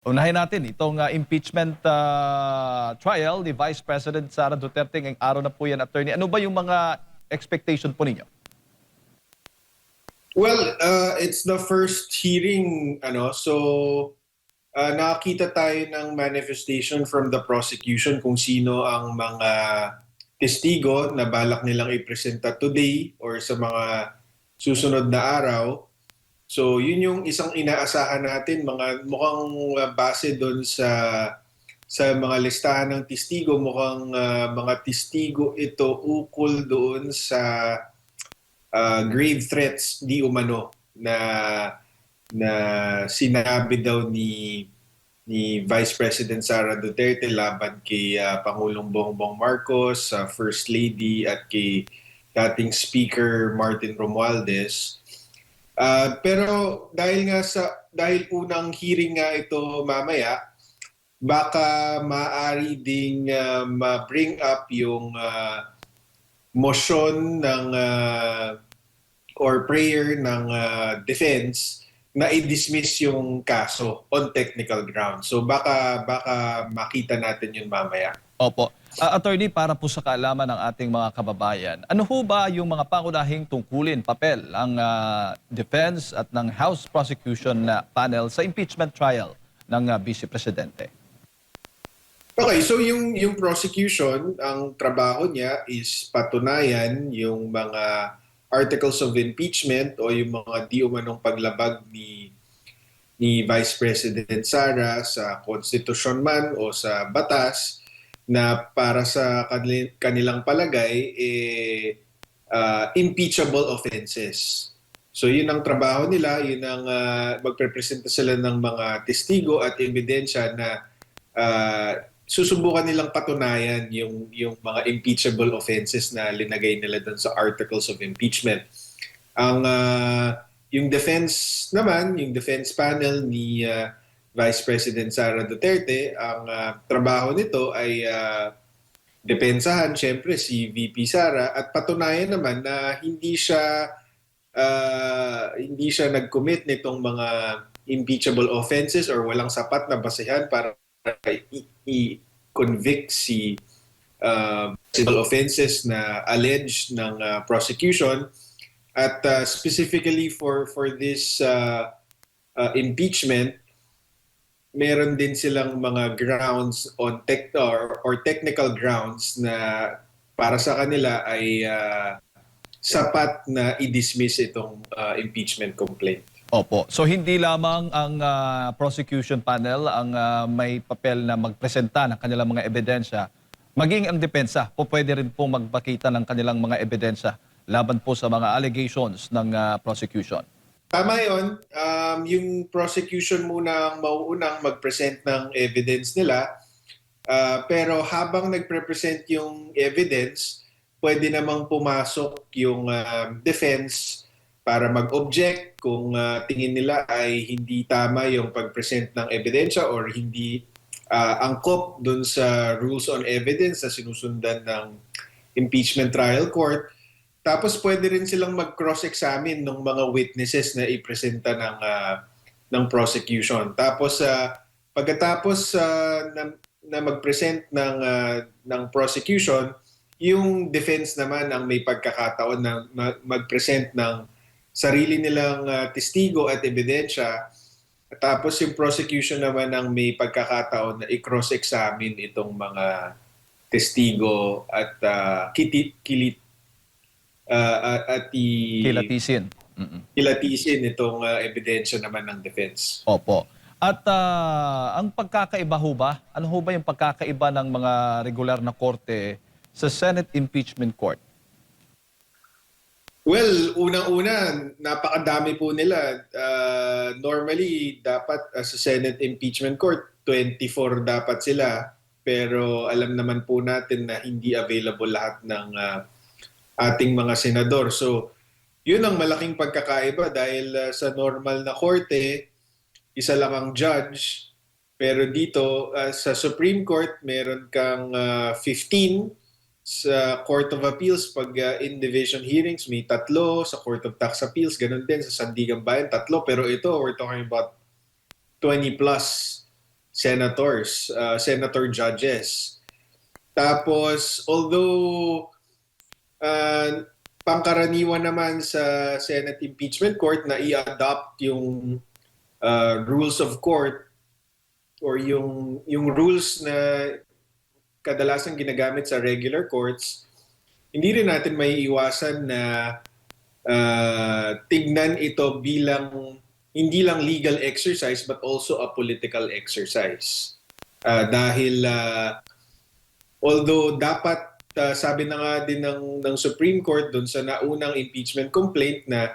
Unahin natin itong impeachment trial ni Vice President Sara Duterte ngayong araw na po yan, attorney. Ano ba yung mga expectation po ninyo? Well, it's the first hearing, nakakita tayo ng manifestation from the prosecution kung sino ang mga testigo na balak nilang ipresenta today or sa mga susunod na araw. So, yun yung isang inaasahan natin, mga mukhang base doon sa mga listahan ng testigo, mukhang mga testigo ito ukol doon sa grave threats di umano na sinabi daw ni Vice President Sara Duterte laban kay Pangulong Bongbong Marcos, First Lady at kay dating Speaker Martin Romualdez. Pero dahil unang hearing nga ito mamaya, baka maaari ding ma-bring up yung motion ng or prayer ng defense na i-dismiss yung kaso on technical grounds. So baka makita natin yun mamaya. Opo. Attorney, para po sa kaalaman ng ating mga kababayan, ano ho ba yung mga pangunahing tungkulin, papel, ang defense at ng House Prosecution na panel sa impeachment trial ng Vice Presidente? Okay, so yung prosecution, ang trabaho niya is patunayan yung mga articles of impeachment o yung mga di umanong paglabag ni Vice President Sara sa konstitusyon man o sa batas na para sa kanilang palagay impeachable offenses. So yun ang trabaho nila, yun ang magprepresenta sila ng mga testigo at ebidensya na susubukan nilang patunayan yung mga impeachable offenses na linagay nila doon sa articles of impeachment. Yung defense naman, yung defense panel ni Vice President Sara Duterte, ang trabaho nito ay depensahan syempre si VP Sara at patunayan naman na hindi siya nag-commit nitong mga impeachable offenses or walang sapat na basehan para i-convict si civil offenses na alleged ng prosecution at specifically for this impeachment, meron din silang mga grounds on technical grounds na para sa kanila ay sapat na i-dismiss itong impeachment complaint. Opo. So hindi lamang ang prosecution panel ang may papel na magpresenta ng kanilang mga ebidensya, maging ang depensa po pwede rin po magpakita ng kanilang mga ebidensya laban po sa mga allegations ng prosecution. Tama yun. Yung prosecution muna ang mauunang mag-present ng evidence nila. Pero habang nagpre-present yung evidence, pwede namang pumasok yung defense para mag-object kung tingin nila ay hindi tama yung pag-present ng ebidensya or hindi angkop dun sa rules on evidence na sinusundan ng impeachment trial court. Tapos pwede rin silang mag-cross-examine ng mga witnesses na ipresenta ng prosecution. Tapos pagkatapos na mag-present ng prosecution, yung defense naman ang may pagkakataon na mag-present ng sarili nilang testigo at ebidensya. Tapos yung prosecution naman ang may pagkakataon na i-cross-examine itong mga testigo at Kilatisin. kilatisin itong ebidensya naman ng defense. Opo. At ang pagkakaiba ho ba? Ano ho ba yung pagkakaiba ng mga regular na korte sa Senate Impeachment Court? Well, unang-una, napakadami po nila. Normally, dapat sa Senate Impeachment Court, 24 dapat sila. Pero alam naman po natin na hindi available lahat ng ating mga senador. So, yun ang malaking pagkakaiba dahil sa normal na korte, isa lang ang judge. Pero dito, sa Supreme Court, meron kang 15. Sa Court of Appeals, pag in-division hearings, may 3. Sa Court of Tax Appeals, ganun din. Sa Sandigan Bayan, 3. Pero ito, we're talking about 20 plus senators, senator judges. Tapos, although pangkaraniwan naman sa Senate Impeachment Court na i-adopt yung rules of court or yung rules na kadalasan ginagamit sa regular courts, hindi rin natin may iwasan na tignan ito bilang hindi lang legal exercise but also a political exercise. Dahil although dapat sabi na nga din ng Supreme Court doon sa naunang impeachment complaint na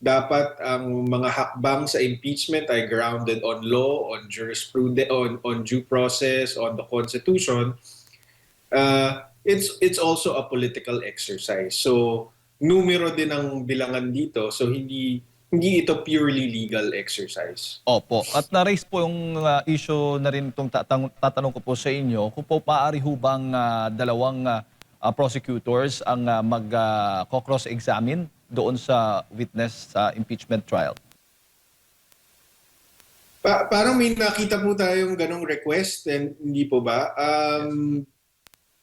dapat ang mga hakbang sa impeachment ay grounded on law, on jurisprudence, on due process, on the Constitution. It's also a political exercise. So numero din ang bilangan dito. So hindi ito purely legal exercise. Opo. At na-raise po yung issue na rin itong tatanong ko po sa inyo, kung po maaari hubang dalawang prosecutors ang mag-cross-examine doon sa witness sa impeachment trial. Parang may nakita po tayong ganong request, and hindi po ba?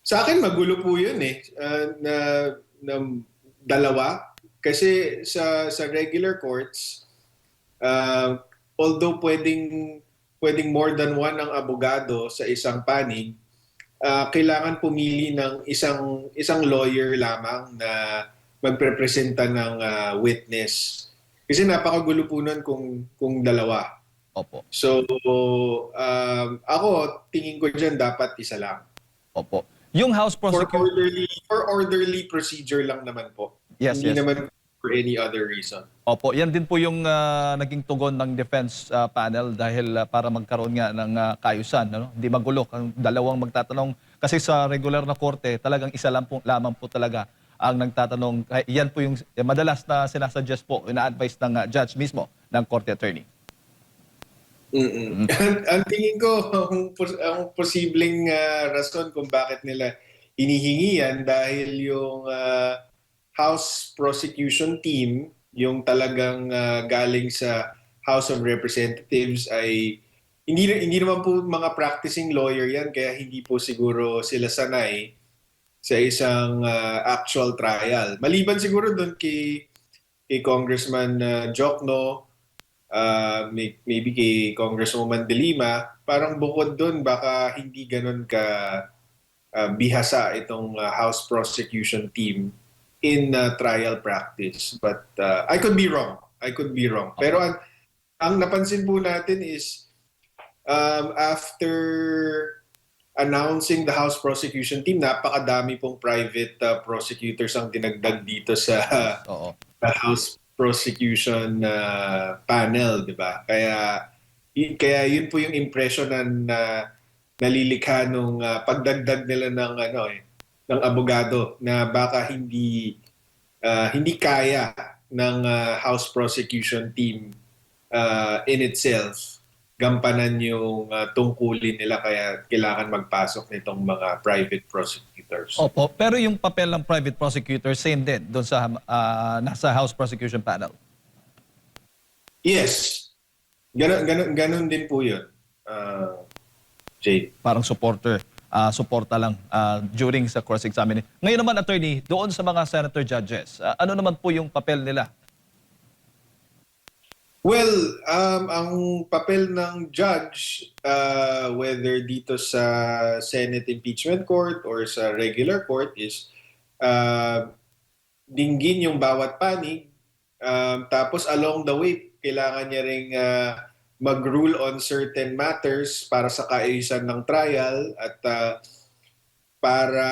Sa akin magulo po yun na dalawa. Kasi sa regular courts, although pwedeng more than one ang abogado sa isang panig, kailangan pumili ng isang lawyer lamang na magprepresenta ng witness. Kasi napakagulo po nun kung dalawa. Opo. So, ako, tingin ko dyan dapat isa lang. Opo. Yung House prosecutor... For orderly procedure lang naman po. Yes, Hindi yes. naman for any other reason. Opo, yan din po yung naging tugon ng defense panel dahil para magkaroon nga ng kaayusan, ano? Hindi magulo ang dalawang magtatanong kasi sa regular na korte, talagang isa lang po lamang po talaga ang nagtatanong. Yan po yung madalas na sinasuggest po, ina-advise ng judge mismo ng court attorney. Ang tingin ko, ang posibleng rason kung bakit nila hinihingi yan dahil yung House prosecution team, yung talagang galing sa House of Representatives ay hindi naman po mga practicing lawyer yan kaya hindi po siguro sila sanay sa isang actual trial. Maliban siguro doon kay Congressman Jokno, maybe kay Congresswoman De Lima, parang bukod doon baka hindi ganun ka bihasa itong House prosecution team in trial practice. But I could be wrong. Pero ang napansin po natin is after announcing the House prosecution team, napakadami pong private prosecutors ang dinagdag dito sa House prosecution panel, di ba? Kaya yun po yung impression na nalilikha nung pagdagdag nila ng abogado na baka hindi kaya ng House prosecution team in itself gampanan yung tungkulin nila kaya kailangan magpasok nitong mga private prosecutors. Opo, pero yung papel ng private prosecutor same din doon sa nasa House prosecution panel. Yes. Ganon din po 'yun. Jay. Parang suporta lang during sa cross-examining. Ngayon naman, attorney, doon sa mga senator judges, ano naman po yung papel nila? Well, ang papel ng judge, whether dito sa Senate Impeachment Court or sa regular court is dinggin yung bawat panig. Tapos along the way, kailangan niya ring mag-rule on certain matters para sa kaayusan ng trial at para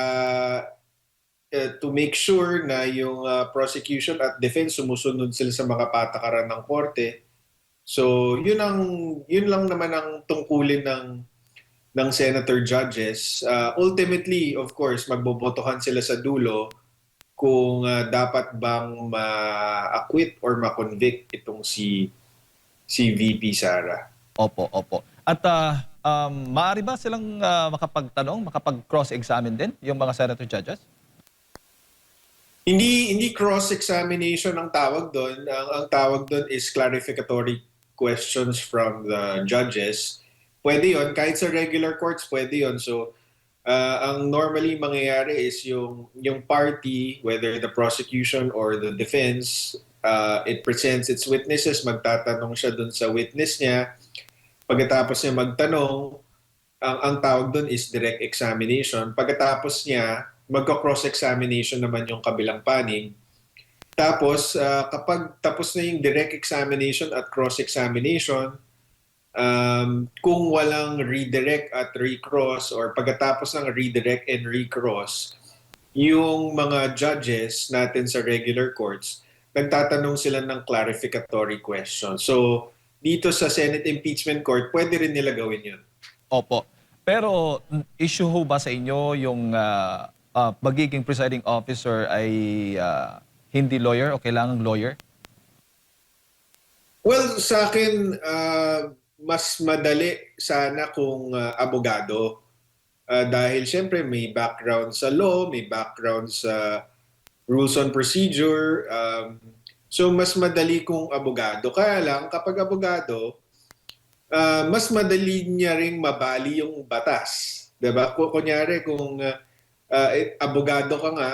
to make sure na yung prosecution at defense sumusunod sila sa mga patakaran ng korte. So, yun lang naman ang tungkulin ng senator judges. Ultimately, of course, magbobotohan sila sa dulo kung dapat bang ma-acquit or ma-convict itong si VP Sara. Opo. At maaari ba silang makapagtanong, makapag-cross-examine din yung mga senator judges? Hindi cross-examination ang tawag doon. Ang tawag doon is clarificatory questions from the judges. pwede yon kahit sa regular courts pwede yon. So ang normally mangyayari is yung party, whether the prosecution or the defense, it presents its witnesses, magtatanong siya dun sa witness niya. Pagkatapos niya magtanong, ang tawag dun is direct examination. Pagkatapos niya, magka-cross-examination naman yung kabilang panig. Tapos, kapag tapos na yung direct examination at cross-examination, kung walang redirect at recross or pagkatapos ng redirect and recross, yung mga judges natin sa regular courts, nagtatanong sila ng clarificatory questions. So, dito sa Senate Impeachment Court, pwede rin nila gawin yun. Opo. Pero issue ho ba sa inyo yung magiging presiding officer ay hindi lawyer o kailangang lawyer? Well, sa akin, mas madali sana kung abogado. Dahil siyempre may background sa law, may background sa rules on procedure. So mas madali kung abogado. Kaya lang, kapag abogado, mas madali niya ring mabali yung batas. Diba? Kunyari kung abogado ka nga,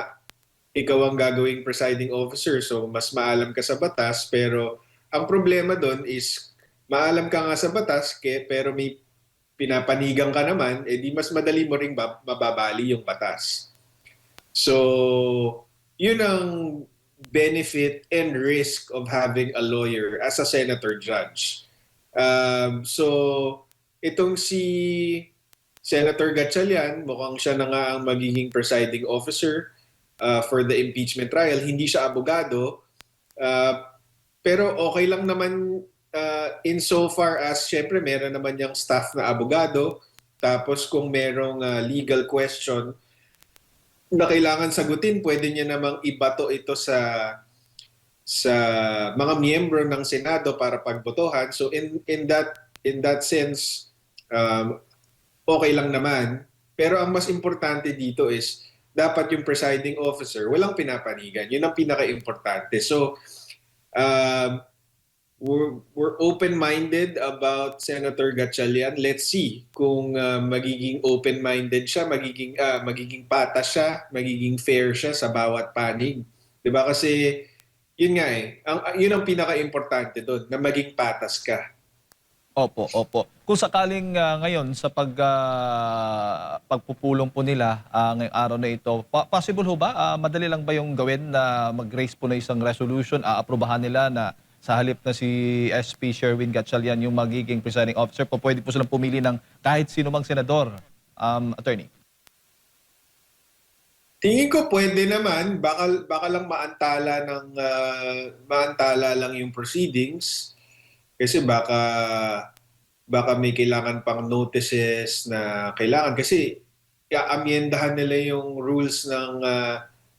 ikaw ang gagawing presiding officer, so mas maalam ka sa batas, pero ang problema doon is maalam ka nga sa batas, pero may pinapanigang ka naman, di mas madali mo ring mababali yung batas. So, yun ang benefit and risk of having a lawyer as a senator judge. So, itong si Senator Gatchalian, mukhang siya na nga ang magiging presiding officer for the impeachment trial. Hindi siya abogado, pero okay lang naman insofar as syempre meron naman yung staff na abogado. Tapos kung merong legal question na kailangan sagutin, pwede niya namang ibato ito sa mga miyembro ng Senado para pagbotohan. So in that sense, okay lang naman. Pero ang mas importante dito is dapat yung presiding officer walang pinapanigan. Yun ang pinaka-importante. So we're open-minded about Senator Gatchalian. Let's see kung magiging open-minded siya, magiging patas siya, magiging fair siya sa bawat panig. 'Di ba? Kasi yun nga yun ang pinaka-importante doon, na maging patas ka. Opo, opo. Kung sakaling ngayon sa pagpupulong po nila ngayong araw na ito, possible ho ba? Madali lang ba yung gawin na mag-raise po na isang resolution, aaprubahan nila na sa halip na si SP Sherwin Gatchalian yung magiging presiding officer, po pwede po silang pumili ng kahit sino mang senador, attorney? Tingin ko pwede naman, baka lang maantala lang yung proceedings kasi baka may kailangan pang notices na kailangan kasi aamyendahan nila yung rules ng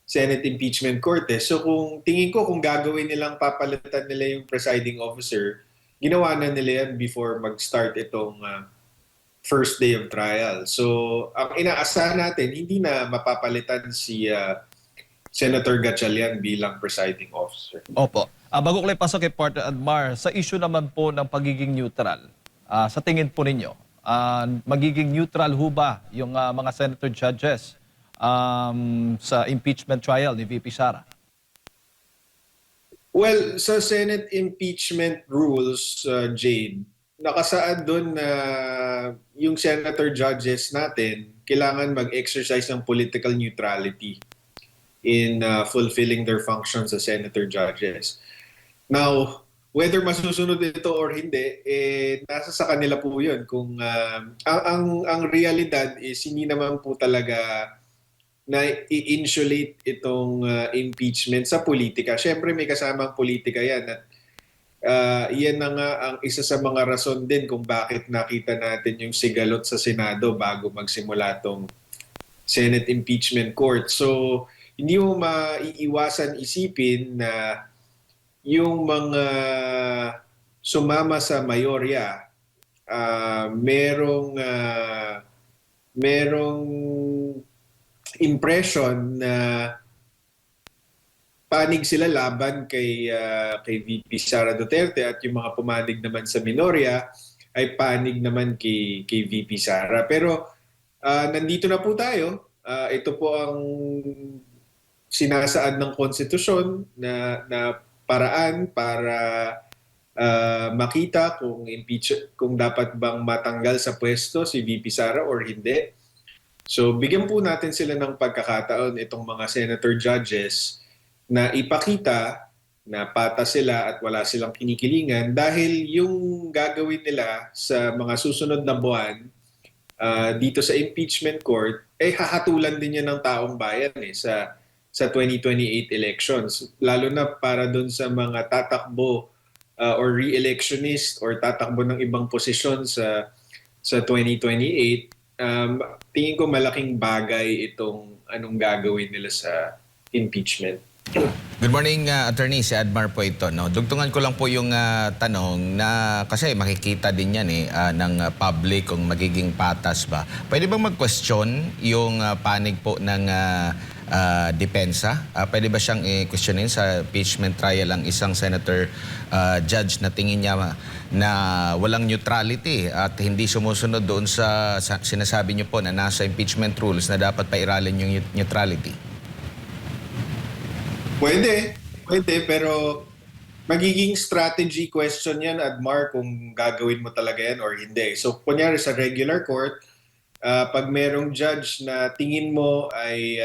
Senate Impeachment Court. So tingin ko kung gagawin nilang papalitan nila yung presiding officer, ginawa na nila yan before mag-start itong first day of trial. So ang inaasahan natin, hindi na mapapalitan si Senator Gatchalian bilang presiding officer. Opo. Bago ko lang pasok kay Partner Admar, sa issue naman po ng pagiging neutral, sa tingin po ninyo, magiging neutral ho ba yung mga senator judges sa impeachment trial ni VP Sara? Well, sa Senate impeachment rules, Jade, nakasaad doon na yung senator judges natin kailangan mag-exercise ng political neutrality in fulfilling their functions as senator judges. Now, whether masusunod ito or hindi, nasa sa kanila po yun. Kung, ang realidad is hindi naman po talaga na i-insulate itong impeachment sa politika. Siyempre may kasamang politika yan at iyan na nga ang isa sa mga rason din kung bakit nakita natin yung sigalot sa Senado bago magsimula itong Senate Impeachment Court. So hindi mo maiiwasan isipin na yung mga sumama sa mayorya merong impression na panig sila laban kay VP Sara Duterte at yung mga pumanig naman sa minorya ay panig naman kay VP Sara. Pero nandito na po tayo. Ito po ang sinasaad ng konstitusyon na paraan para makita kung dapat bang matanggal sa pwesto si VP Sara or hindi. So bigyan po natin sila ng pagkakataon itong mga senator judges na ipakita na patas sila at wala silang kinikilingan dahil yung gagawin nila sa mga susunod na buwan dito sa impeachment court ay hahatulan din yan ng taong bayan sa 2028 elections, lalo na para doon sa mga tatakbo or re-electionist or tatakbo ng ibang posisyon sa 2028. Tingin ko malaking bagay itong anong gagawin nila sa impeachment. Good morning, attorney. Si Admar po ito. No? Dugtungan ko lang po yung tanong na kasi makikita din yan ng public kung magiging patas ba. Pwede bang mag-question yung panig po ng depensa? Pwede ba siyang i-questionin sa impeachment trial ang isang senator judge na tingin niya na walang neutrality at hindi sumusunod doon sa sinasabi niyo po na nasa impeachment rules na dapat pairalin yung neutrality? Pwede, pero magiging strategy question yan, Admar, kung gagawin mo talaga yan or hindi. So, kunyari sa regular court, pag merong judge na tingin mo ay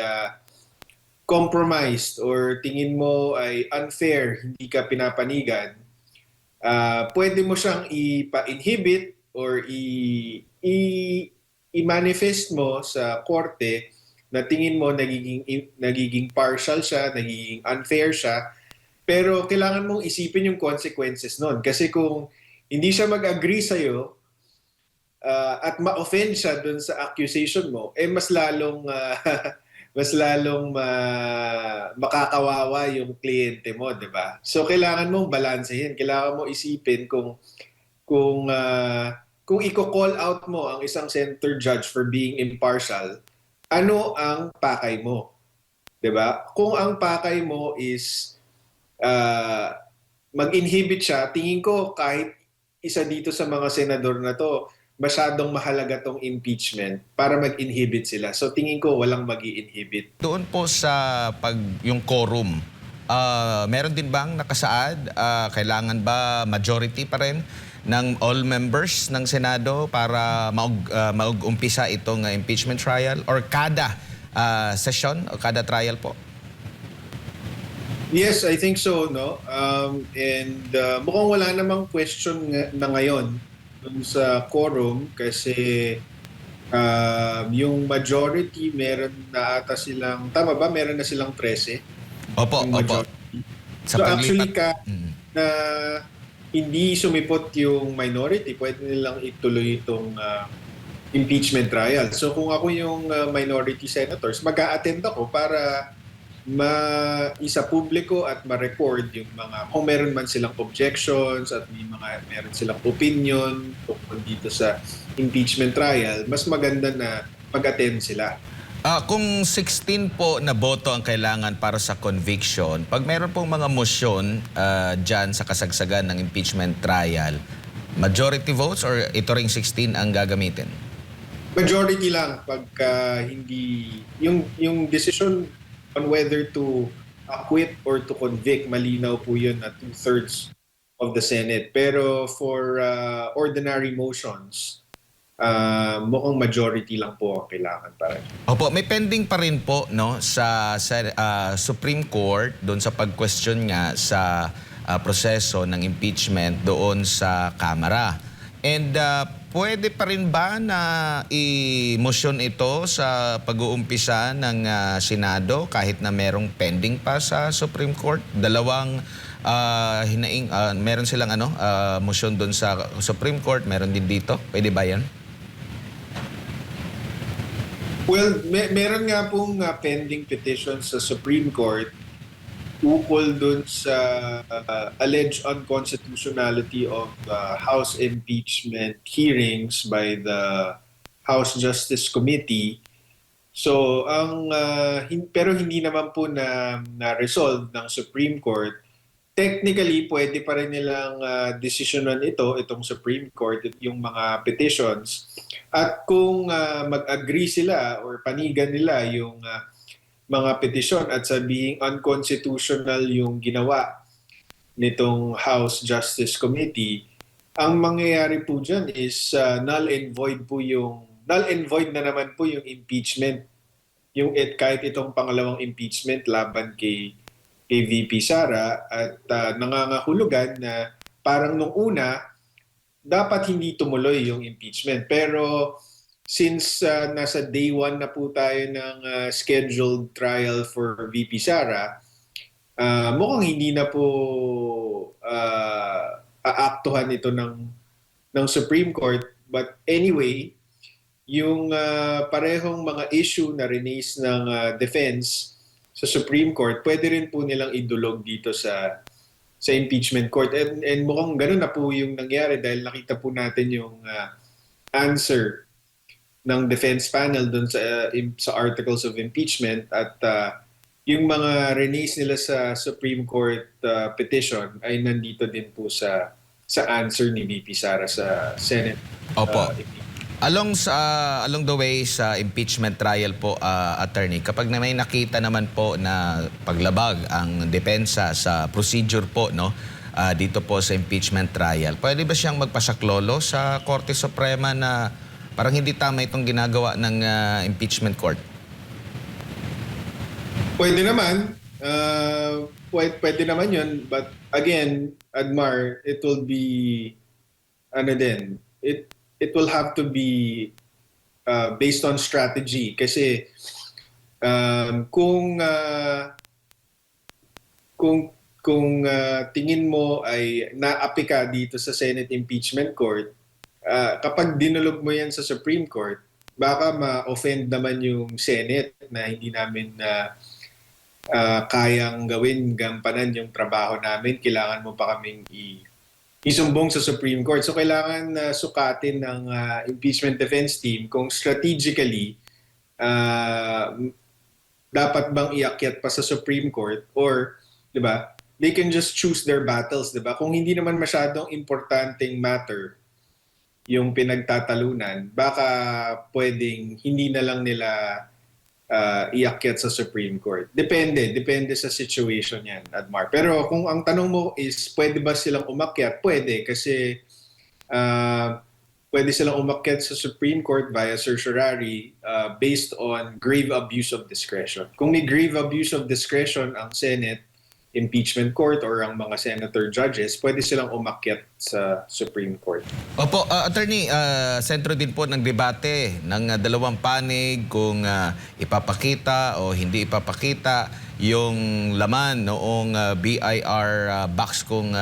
compromised or tingin mo ay unfair, hindi ka pinapanigan, pwede mo siyang ipa-inhibit or i-manifest mo sa korte na tingin mo nagiging partial siya, nagiging unfair siya, pero kailangan mong isipin yung consequences nun. Kasi kung hindi siya mag-agree sa'yo at ma-offend siya dun sa accusation mo, mas lalong makakawawa yung kliyente mo, di ba? So kailangan mong balansehin, kailangan mo isipin kung i-call out mo ang isang center judge for being impartial, ano ang pakay mo? 'Di ba? Kung ang pakay mo is mag-inhibit siya, tingin ko kahit isa dito sa mga senador na to, masyadong mahalaga tong impeachment para mag-inhibit sila. So tingin ko walang magi-inhibit. Doon po sa yung quorum, meron din bang nakasaad? Kailangan ba majority pa rin ng all members ng Senado para mag-umpisa itong impeachment trial? Or kada session o kada trial po? Yes, I think so, no? And mukhang wala namang question na ngayon dun sa quorum kasi yung majority meron na ata silang, tama ba? Meron na silang 13? Opo, opo. So actually na hindi sumipot yung minority, pwede nilang ituloy itong impeachment trial. So kung ako yung minority senators, mag-a-attend ako para isa publiko at ma-record yung mga, kung meron man silang objections at meron silang opinion tungkol dito sa impeachment trial, mas maganda na mag-attend sila. Kung 16 po na boto ang kailangan para sa conviction, pag meron pong mga motion dyan sa kasagsagan ng impeachment trial, majority votes or ito ring 16 ang gagamitin? Majority lang pagka hindi, yung decision on whether to acquit or to convict, malinaw po yun na 2/3 of the Senate. Pero for ordinary motions, mukhang majority lang po ang kailangan para. Opo, may pending pa rin po no sa Supreme Court doon sa pag-question nga sa proseso ng impeachment doon sa Kamara. And pwede pa rin ba na i-motion ito sa pag-uumpisa ng Senado kahit na merong pending pa sa Supreme Court? Dalawang meron silang motion doon sa Supreme Court, meron din dito. Pwede ba yan? Well, meron nga pong pending petition sa Supreme Court ukol dun sa alleged unconstitutionality of House impeachment hearings by the House Justice Committee. So, pero hindi naman po na resolve ng Supreme Court. technically, pwede pa rin nilang desisyonan itong Supreme Court, yung mga petitions. At kung mag-agree sila or panigan nila yung mga petisyon at sabihing unconstitutional yung ginawa nitong House Justice Committee, ang mangyayari po dyan is null and void na naman po yung impeachment. Kahit itong pangalawang impeachment laban kay VP Sara at nangangahulugan na parang nung una, dapat hindi tumuloy yung impeachment. Pero since nasa day 1 na po tayo ng scheduled trial for VP Sara, mukhang hindi na po aaktuhan ito ng Supreme Court. But anyway, yung parehong mga issue na release ng defense sa Supreme Court, pwede rin po nilang idulog dito sa impeachment court. And mukhang ganun na po yung nangyari dahil nakita po natin yung answer ng defense panel dun sa articles of impeachment at yung mga release nila sa Supreme Court petition ay nandito din po sa answer ni VP Sara sa Senate. Opo. Along the way sa impeachment trial po, attorney, kapag may nakita naman po na paglabag ang depensa sa procedure po, no, dito po sa impeachment trial, pwede ba siyang magpasaklolo sa Korte Suprema na parang hindi tama itong ginagawa ng impeachment court? Pwede naman. Pwede naman yun. But again, Admar, it will be, it will have to be based on strategy. Kasi kung tingin mo ay naapi ka dito sa Senate Impeachment Court, kapag dinulog mo yan sa Supreme Court, baka ma-offend naman yung Senate na hindi namin kayang gampanan yung trabaho namin. Kailangan mo pa kaming isumbong sa Supreme Court. So kailangan sukatin ng impeachment defense team kung strategically dapat bang iakyat pa sa Supreme Court or, 'di ba? They can just choose their battles, 'di ba? Kung hindi naman masyadong importanteng matter yung pinagtatalunan, baka pwedeng hindi na lang nila iakyat sa Supreme Court. Depende sa situation yan, Admar. Pero kung ang tanong mo is pwede ba silang umakyat? Pwede kasi pwede silang umakyat sa Supreme Court via certiorari based on grave abuse of discretion. Kung may grave abuse of discretion ang Senate Impeachment Court or ang mga senator judges, pwede silang umakyat sa Supreme Court. Opo, attorney, sentro din po ng debate ng dalawang panig kung ipapakita o hindi ipapakita yung laman noong BIR box kung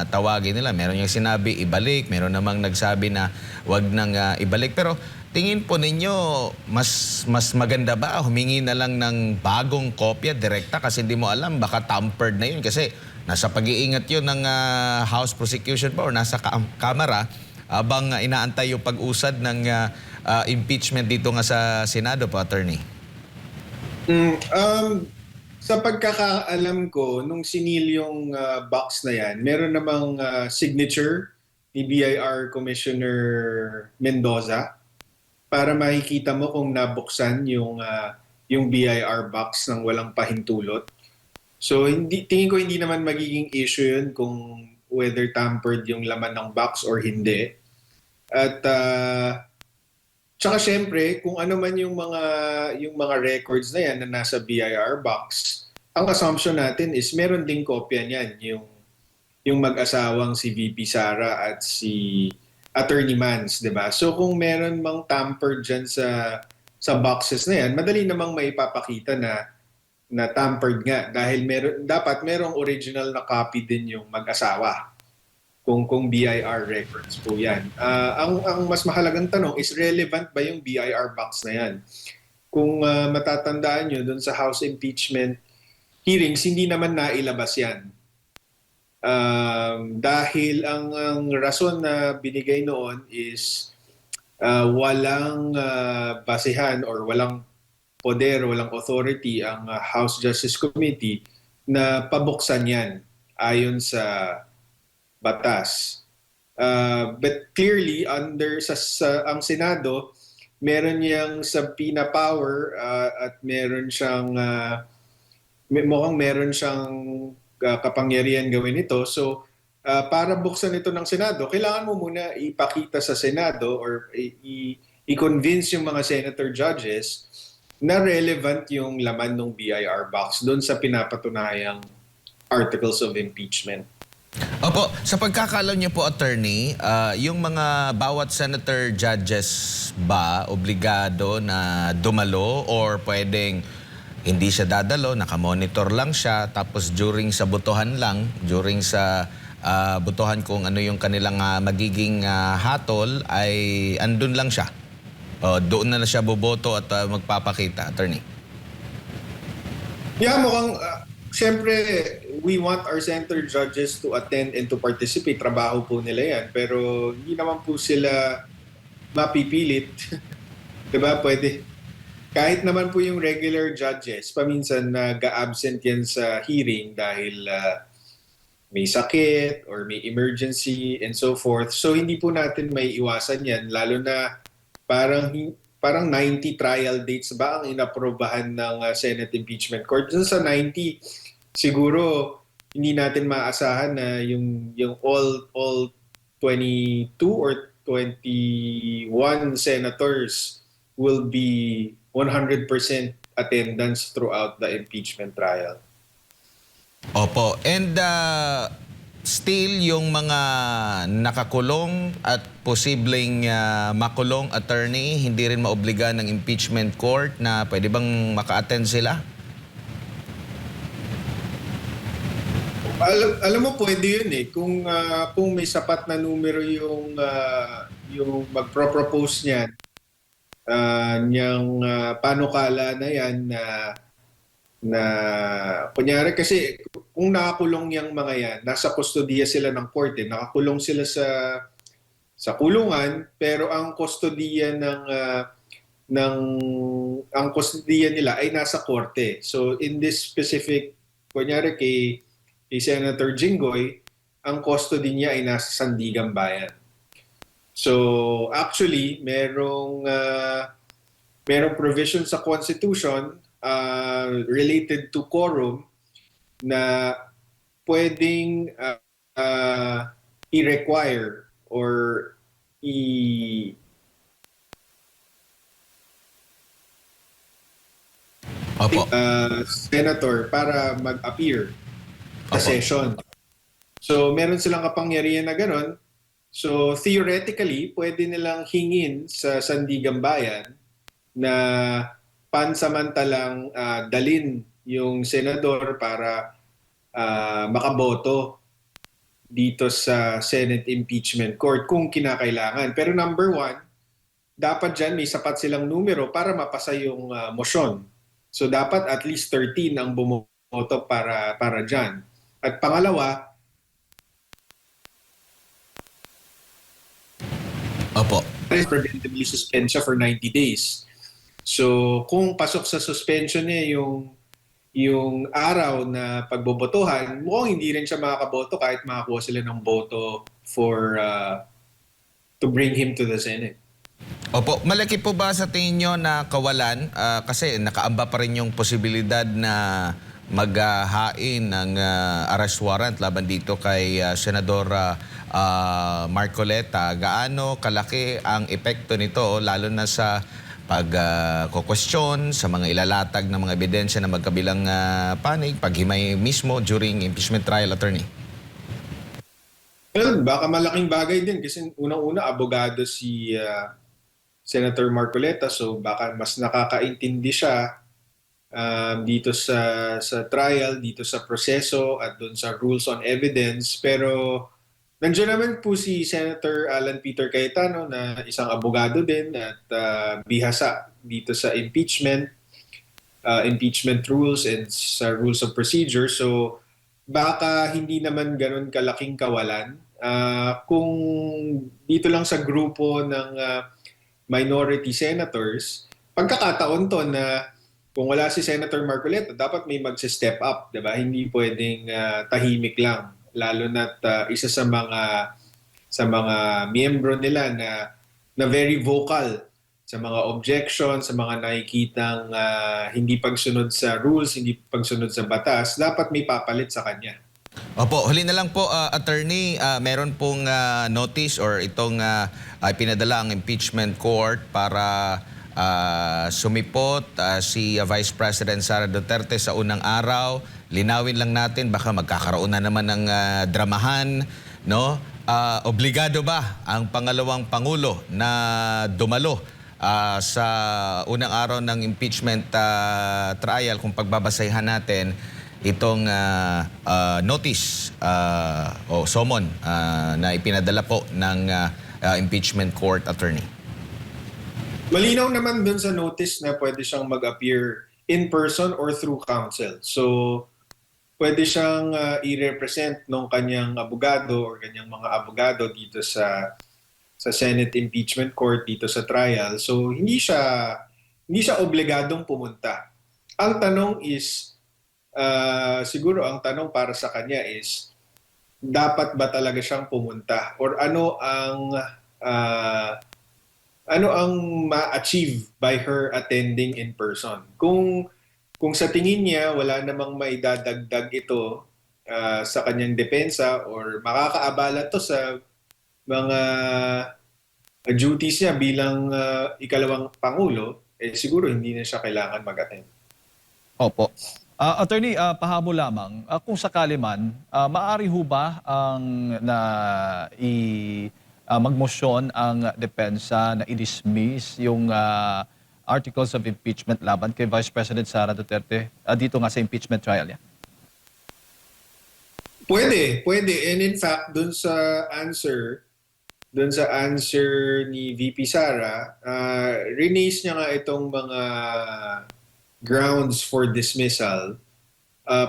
tawagin nila. Meron yung sinabi ibalik, meron namang nagsabi na wag nang ibalik. Pero tingin po ninyo, mas maganda ba humingi na lang ng bagong kopya direkta kasi hindi mo alam, baka tampered na yun kasi nasa pag-iingat yun ng House Prosecution pa or nasa Kamara habang inaantay yung pag-usad ng impeachment dito nga sa Senado po, attorney. Sa pagkakaalam ko, nung sinil yung box na yan, meron namang signature ni BIR Commissioner Mendoza para makikita mo kung nabuksan yung BIR box ng walang pahintulot. So tingin ko hindi naman magiging issue yun kung whether tampered yung laman ng box or hindi. At tsaka syempre, kung ano man yung mga records na yan na nasa BIR box, ang assumption natin is meron ding kopya niyan yung mag-asawang si VP Sara at si Attorney Mans, 'di ba? So kung meron mang tampered diyan sa boxes na yan, madali namang maipapakita na tampered nga dahil dapat merong original na copy din yung mag-asawa. Kung BIR records po 'yan. Ang mas mahalagang tanong is relevant ba yung BIR box na 'yan? Kung matatandaan nyo doon sa House impeachment hearings, hindi naman nailabas 'yan. Dahil ang rason na binigay noon is walang basehan or walang poder, walang authority ang House Justice Committee na pabuksan yan ayon sa batas. But clearly, ang Senado, meron niyang subpoena power at mukhang meron siyang kapangyarihan gawin ito. So, para buksan ito ng Senado, kailangan mo muna ipakita sa Senado or i-convince yung mga senator judges na relevant yung laman ng BIR box doon sa pinapatunayang articles of impeachment. Opo, sa pagkakaalam niyo po, attorney, yung mga bawat senator judges ba obligado na dumalo or pwedeng hindi siya dadalo, nakamonitor lang siya, tapos during sa butuhan kung ano yung kanilang magiging hatol ay andun lang siya. Doon na siya boboto at magpapakita, attorney. Yeah, mukhang, siyempre, we want our senator judges to attend and to participate. Trabaho po nila yan. Pero hindi naman po sila mapipilit. Diba? Pwede. Kahit naman po yung regular judges, paminsan nag-absent yan sa hearing dahil may sakit or may emergency and so forth. So hindi po natin may iwasan yan. Lalo na parang 90 trial dates ba ang inaprobahan ng Senate Impeachment Court. Dun sa 90, siguro hindi natin maasahan na yung all 22 or 21 senators will be 100% attendance throughout the impeachment trial. Opo. And still yung mga nakakulong at posibleng makulong, attorney, hindi rin maobliga ng impeachment court na pwede bang maka-attend sila? Alam mo, pwede yun eh. Kung may sapat na numero yung magpro-propose niyan, niyang panukala na yan na kunyari kasi kung nakakulong yung mga yan, nasa kustodiya sila ng korte, nakakulong sila sa kulungan, pero ang kustodiya ang kustodiya nila ay nasa korte. So in this specific, kunyari kay Senator Jinggoy, ang custody niya ay nasa Sandigan Bayan. So actually, merong provision sa Constitution related to quorum na pwedeng i-require or Opo. senator para mag-appear sa Opo. session. So meron silang kapangyarihan na gano'n. So theoretically, pwede nilang hingin sa Sandigan Bayan na pansamantalang dalin yung senador para makaboto dito sa Senate Impeachment Court kung kinakailangan. Pero number one, dapat dyan may sapat silang numero para mapasa yung motion. So dapat at least 13 ang bumoto para dyan. At pangalawa, Opo. preventively suspend siya for 90 days. So kung pasok sa suspension niya yung araw na pagbobotohan, mukhang hindi rin siya makakaboto kahit makakuha sila ng boto to bring him to the Senate. Opo, malaki po ba sa tingin nyo na kawalan? Kasi nakaamba pa rin yung posibilidad na maghain ng arrest warrant laban dito kay Senador Marcoleta. Gaano kalaki ang epekto nito lalo na sa pag-question sa mga ilalatag ng mga ebidensya na magkabilang panig, paghimay mismo during impeachment trial, attorney? Well, baka malaking bagay din kasi unang-una abogado si Senator Marcoleta, so baka mas nakakaintindi siya dito sa trial, dito sa proseso at doon sa rules on evidence. Pero nandiyan naman po si Senator Alan Peter Cayetano na isang abogado din at bihasa dito sa impeachment rules and sa rules of procedure. So baka hindi naman ganun kalaking kawalan. Kung dito lang sa grupo ng minority senators, pagkakataon to na kung wala si Senator Marcoleta, dapat may magse-step up, 'di ba? Hindi pwedeng tahimik lang, lalo na't isa sa mga miyembro nila na very vocal sa mga objections, sa mga nakikitang hindi pagsunod sa rules, hindi pagsunod sa batas, dapat may papalit sa kanya. Opo, huli na lang po, attorney, meron pong notice or itong pinadala ang impeachment court para sumipot si Vice President Sara Duterte sa unang araw. Linawin lang natin, baka magkakaroon na naman ng dramahan, no? Obligado ba ang pangalawang pangulo na dumalo sa unang araw ng impeachment trial kung pagbabasehan natin itong notice o summon na ipinadala po ng impeachment court, attorney? Malinaw naman dun sa notice na pwede siyang mag-appear in person or through counsel. So, pwede siyang i-represent ng kanyang abogado or kanyang mga abogado dito sa Senate Impeachment Court, dito sa trial. So, hindi siya obligadong pumunta. Ang tanong is, siguro ang tanong para sa kanya is, dapat ba talaga siyang pumunta? Or ano ang ma-achieve by her attending in person? Kung sa tingin niya wala namang maidadagdag ito sa kanyang depensa or makakaabala to sa mga duties niya bilang ikalawang pangulo, siguro hindi na siya kailangan mag-attend. Opo. Attorney, pahabol lamang, kung sakali man, maaari ho ba ang magmosyon ang depensa na i-dismiss yung articles of impeachment laban kay Vice President Sara Duterte dito nga sa impeachment trial niya? Pwede. And in fact, dun sa answer ni VP Sara, release niya nga itong mga grounds for dismissal,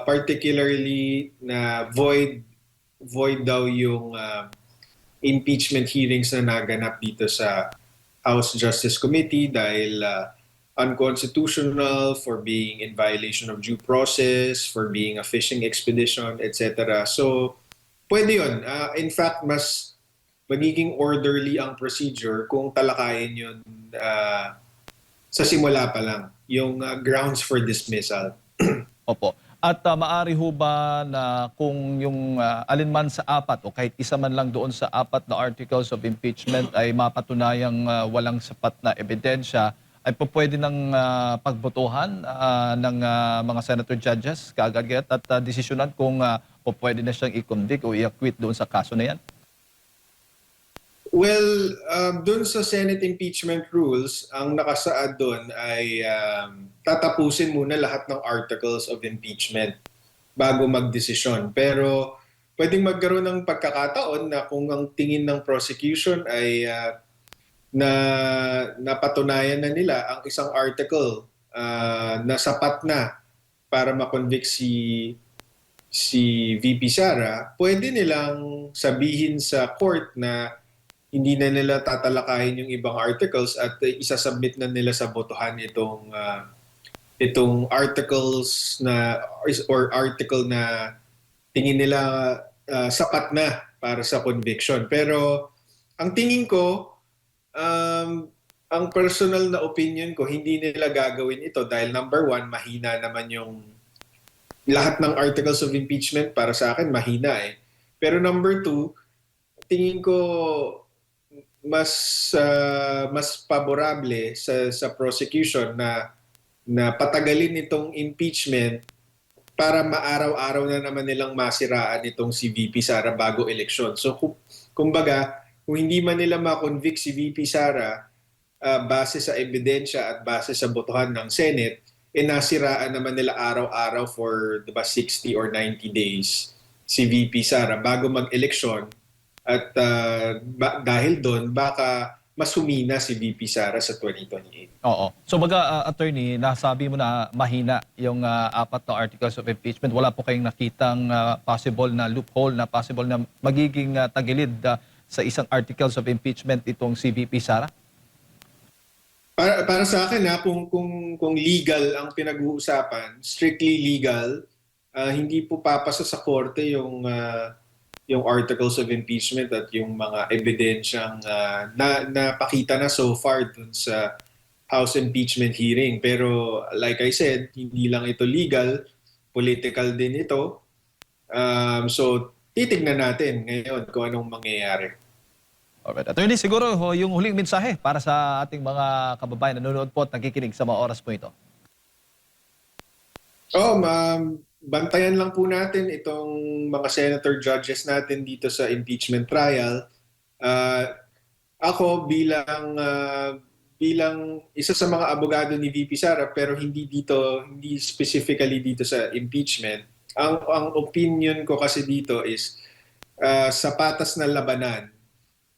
particularly na void daw yung impeachment hearings na naganap dito sa House Justice Committee dahil unconstitutional, for being in violation of due process, for being a fishing expedition, etc. So, pwede yun. In fact, mas magiging orderly ang procedure kung talakayin yun sa simula pa lang, yung grounds for dismissal. Opo. At maaari ho ba na kung yung alinman sa apat o kahit isa man lang doon sa apat na articles of impeachment ay mapatunayang walang sapat na ebidensya, ay pwede ng pagbotohan ng mga senator judges kaagad at desisyonan kung pwede na siyang i-convict o i-acquit doon sa kaso na yan? Well, dun sa Senate impeachment rules, ang nakasaad dun ay tatapusin muna lahat ng articles of impeachment bago magdesisyon. Pero pwedeng magkaroon ng pagkakataon na kung ang tingin ng prosecution ay na napatunayan na nila ang isang article na sapat na para makonvict si VP Sara, pwede nilang sabihin sa court na hindi na nila tatalakayin yung ibang articles at isasubmit na nila sa botohan itong articles na or article na tingin nila sapat na para sa conviction. Pero ang tingin ko, ang personal na opinion ko, hindi nila gagawin ito dahil number one, mahina naman yung lahat ng articles of impeachment para sa akin, mahina eh. Pero number two, tingin ko mas favorable sa prosecution na patagalin itong impeachment para maaraw-araw na naman nilang masiraan itong si VP Sara bago eleksyon. So kumbaga, kung hindi man nila ma-convict si VP Sara base sa ebidensya at base sa botohan ng Senate, nasiraan naman nila araw-araw for diba, 60 or 90 days si VP Sara bago mag-eleksyon. At dahil doon, baka mas humina si VP Sara sa 2028. Oo. So attorney, nasabi mo na mahina yung apat na articles of impeachment. Wala po kayong nakitang possible na loophole, na possible na magiging tagilid sa isang articles of impeachment itong si VP Sara? Para sa akin kung legal ang pinag-uusapan, strictly legal, hindi po papasa sa korte yung articles of impeachment at yung mga ebidensyang napakita na so far dun sa House impeachment hearing. Pero like I said, hindi lang ito legal, political din ito. So titignan natin ngayon kung anong mangyayari. Alright. Attorney, siguro yung huling mensahe para sa ating mga kababayan na nanonood po at nakikinig sa mga oras po ito. Bantayan lang po natin itong mga senator judges natin dito sa impeachment trial. Ako bilang isa sa mga abogado ni VP Sara pero hindi specifically dito sa impeachment. Ang opinion ko kasi dito is sa patas na labanan,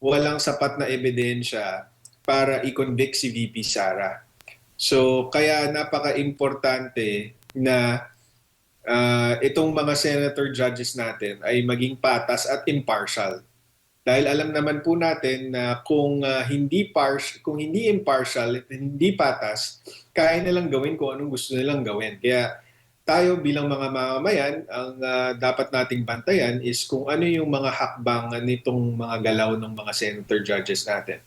walang sapat na ebidensya para i-convict si VP Sara. So kaya napaka-importante na itong mga senator judges natin ay maging patas at impartial. Dahil alam naman po natin na kung hindi impartial at hindi patas, kaya nilang gawin kung anong gusto nilang gawin. Kaya tayo bilang mga mamamayan, ang dapat nating bantayan is kung ano yung mga hakbang nitong mga galaw ng mga senator judges natin.